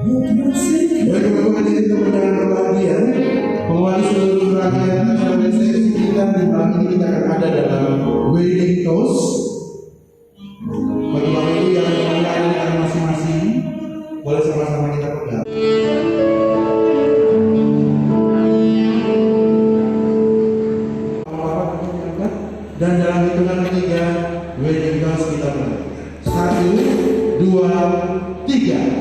Bapak-bapak hadirin kemuliaan berbahagia, mewakili seluruh rakyat nasional seksi kita di malam ini kita akan ada dalam wedding toast. Bagi bapak ibu yang mengenal masing-masing, boleh sama-sama kita pegang. Dan dalam hitungan ketiga, wedding toast kita mulai. 1, 2, 3.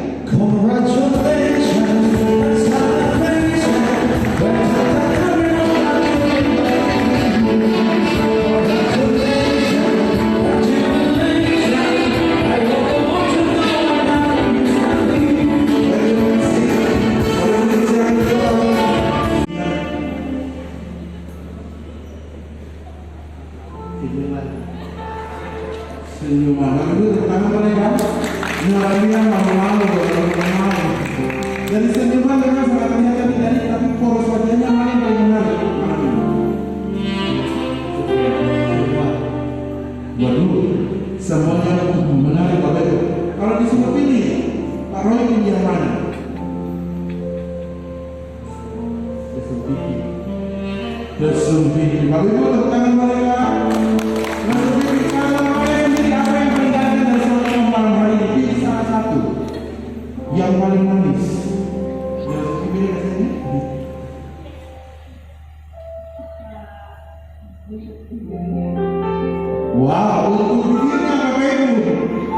Senyuman, lalu tangan mereka mulainya malu-malu, dari senyuman memang sangat terlihat tidak, tapi poros wajahnya malah paling menarik. Waduh, semuanya menarik Bapak Ibu. Kalau disuruh pilih, Pak Roy pilih yang mana? Desumpi. Bapak Ibu tepuk tangan mereka. Yang paling manis. Wow, untuk bibirnya Bapak Ibu.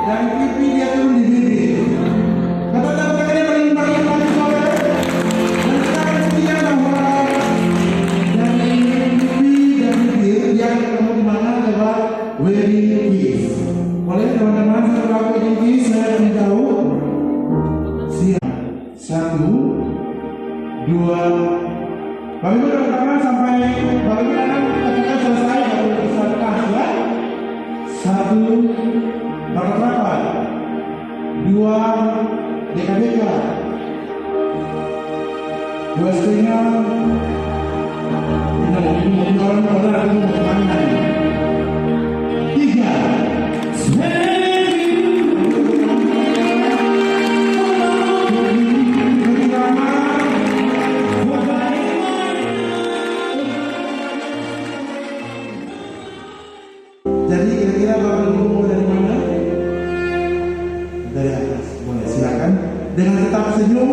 Dari pipi dia turun di bibir. Kata-kata yang paling manis Bapak. Dan sekarang sekian bahwa dari pipi dan bibir yang ketemu di mana adalah wedding kiss. Boleh teman-teman setelah wedding kiss saya beritahu. 1, 2, Bapak Ibu tangan sampai Bapak Ibu ketika selesai baru diserahkan ya. 1, berapa? 2, DKDK. 2 setengah. Ini orang benar itu tangan. 3. Jadi kira-kira Bapak Ibu mau dari mana? Dari atas. Boleh, silakan. Dengan tetap senyum,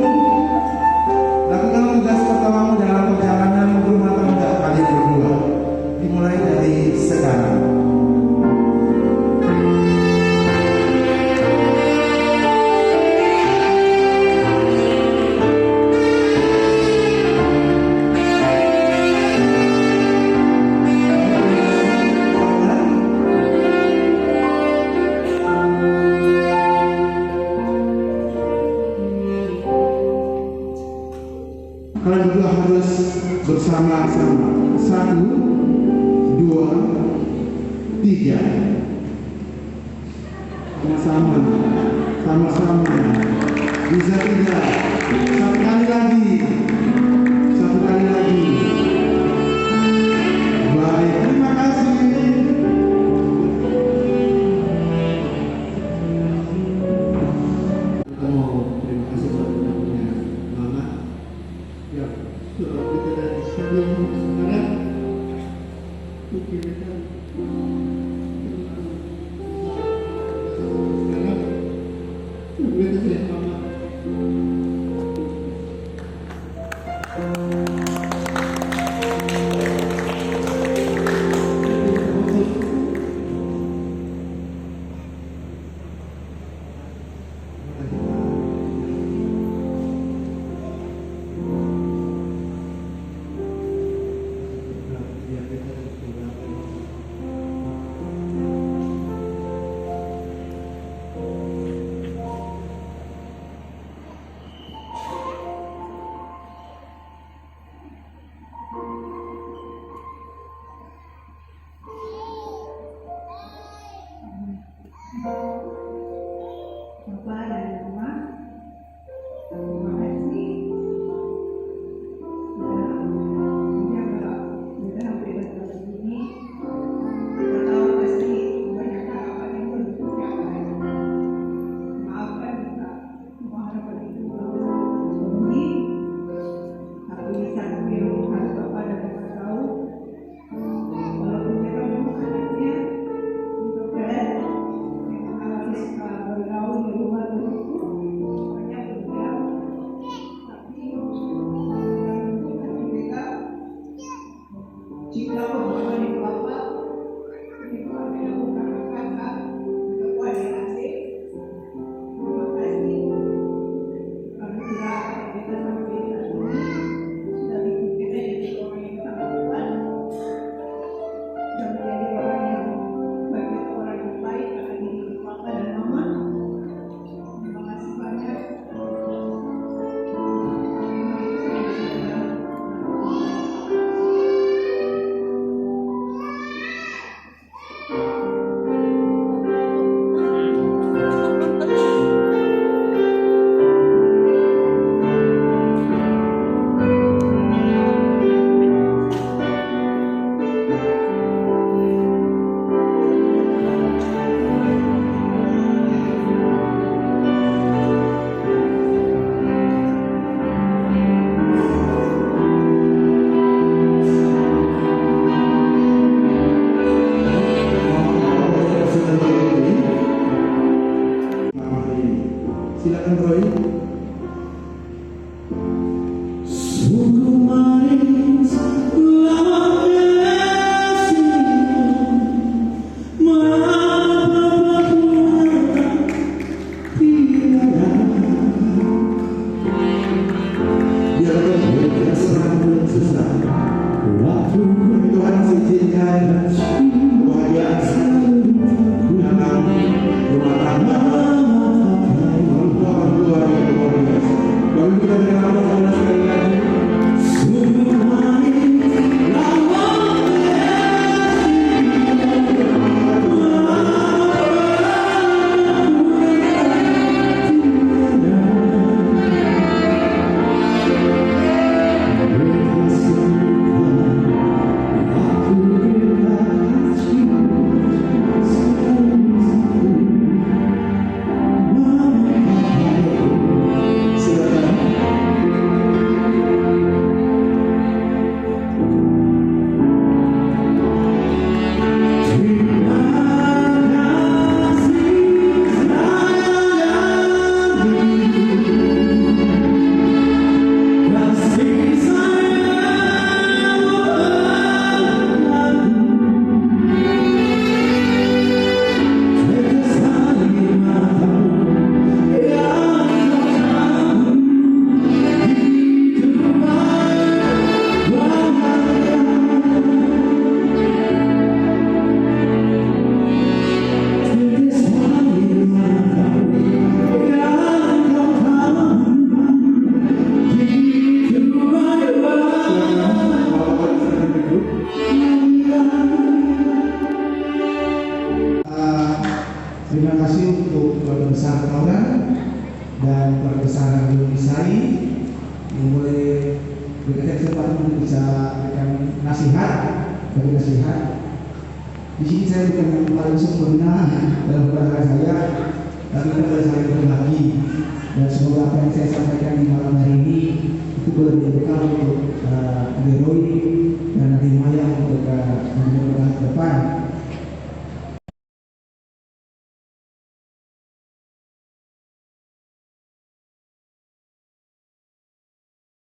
lakukan tugas pertamamu dalam perjalanan rumah tangga kalian berdua. Dimulai dari sekarang. Kalian berdua harus bersama-sama. 1, 2, 3. Sama-sama. Sama-sama. Bisa tidak? Satu kali lagi. Satu kali lagi. Baik, terima kasih. Kita mau terima kasih kepada Mama. Ya, sudah kita dari sebelum sekarang kita sekarang kita Mama yang boleh berikan kesempatan untuk bisa berikan nasihat, bagi nasihat. Di sini saya bukan yang paling sempurna dalam pelajaran saya, tapi kita boleh saling berbagi. Dan semoga apa yang saya sampaikan di malam hari